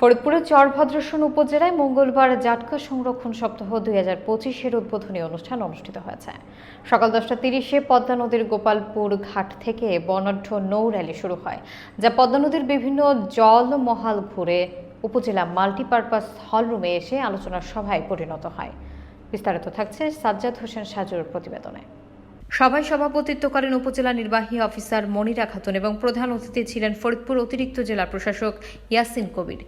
ফরিদপুরের চরভদ্রসন উপজেলায় মঙ্গলবার জাটকা সংরক্ষণ সপ্তাহ 2025-এর উদ্বোধনী অনুষ্ঠান অনুষ্ঠিত হয়েছে। সকাল 10:30-এ পদ্মা নদীর গোপালপুর ঘাট থেকে বর্ণাঢ্য নৌ র্যালি শুরু হয়, যা পদ্মা নদীর বিভিন্ন জলমহাল ঘুরে উপজেলা মাল্টিপারপাস হলরুমে এসে আলোচনা সভায় পরিণত হয়। বিস্তারিত থাকছে সাজ্জাদ হোসেন সাজুর প্রতিবেদনে। সভায় সভাপতিত্ব করেন উপজেলা নির্বাহী অফিসার মনিরা খাতুন এবং প্রধান অতিথি ছিলেন ফরিদপুর অতিরিক্ত জেলা প্রশাসক ইয়াসিন কবির।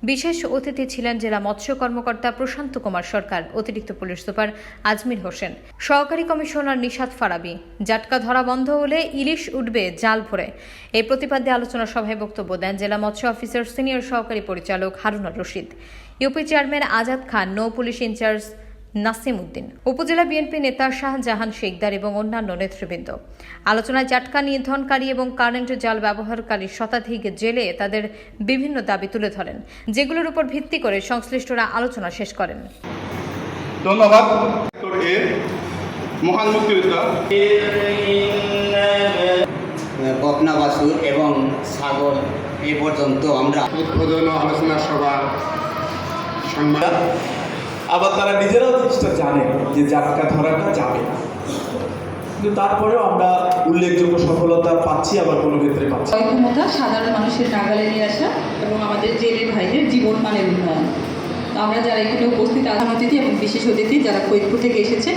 বিশেষ অতিথি ছিলেন জেলা মৎস্য কর্মকর্তা প্রশান্ত কুমার সরকার, অতিরিক্ত পুলিশ সুপার আজমির হোসেন, সহকারী কমিশনার নিশাত ফারাবি। জাটকা ধরা বন্ধ হলে ইলিশ উঠবে জাল ভরে, এই প্রতিপাদ্যে আলোচনা সভায় বক্তব্য দেন জেলা মৎস্য অফিসার সিনিয়র সহকারী পরিচালক হারুন রশিদ, ইউপি চেয়ারম্যান আজাদ খান, নৌ পুলিশ ইনচার্জ নাসিম উদ্দিন, উপজেলা বিএনপি নেতা শাহজাহান শেখদার এবং অন্যান্য নেতৃবৃন্দ। আলোচনায় জাটকা নিধনকারী এবং কারেন্ট জাল ব্যবহারকারী শতাধিক জেলে তাদের বিভিন্ন দাবি তুলে ধরেন, যেগুলোর উপর ভিত্তি করে সংশ্লিষ্টরা আলোচনা শেষ করেন। ধন্যবাদ। মহান মুক্তিযোদ্ধা বকনা বাছুর এবং ছাগল এ পর্যন্ত আমরা উদ্বোধন আলোচনা সভা সংবাদ। আবার তারা নিজেরাও জিনিসটা জানে যে জাটকা ধরাটা যাবে না, কিন্তু তারপরেও আমরা উল্লেখযোগ্য সফলতা পাচ্ছি, আবার কোনো ক্ষেত্রে পাচ্ছি। ক্ষমতা সাধারণ মানুষের নাগালে নিয়ে আসা এবং আমাদের জেলে ভাইদের জীবন মানের উন্নয়ন। তো আমরা যারা এখানে উপস্থিত আধান অতিথি এবং বিশেষ অতিথি যারা ফরিদপুর থেকে এসেছে,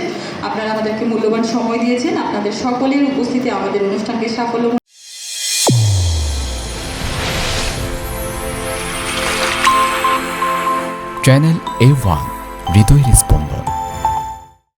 আপনারা আমাদেরকে মূল্যবান সময় দিয়েছেন। আপনাদের সকলের উপস্থিতি আমাদের অনুষ্ঠানকে সাফল্য। চ্যানেল A1 হৃদয় রেসপন্স।